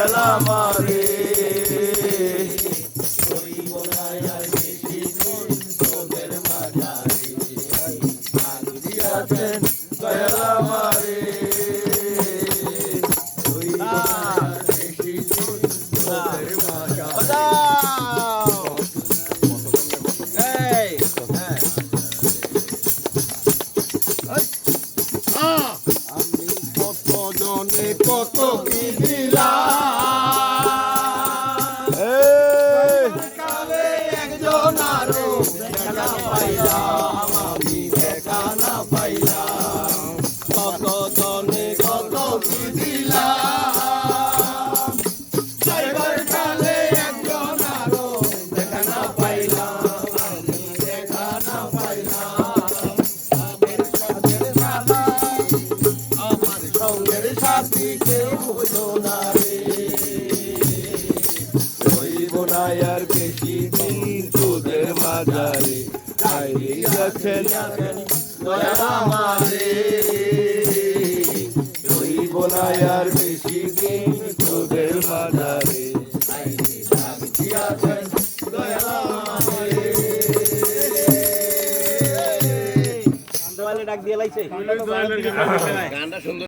দয়াল আমারে দিয়াছেন দয়াল আমারে আমি কত জনে কত কি দিলাম কালে একজন আরো দেখা না পাইলাম আমি দেখা না পাইলাম কত জনে কত কি দিলাম যাইবার কালে একজন আরো দেখা না পাইলাম আমি দেখা না পাইলাম সঙ্গের সাথী কেউ হলো না রে হইব না আর বেশি দিন তোদের মাঝারে খাইয়াছেন দয়াল আমারে হইব না আর বেশি দিন তোদের মাঝারে খাইয়াছেন দয়াল আমারে ডাক দিয়ে লাইছে গানটা সুন্দর।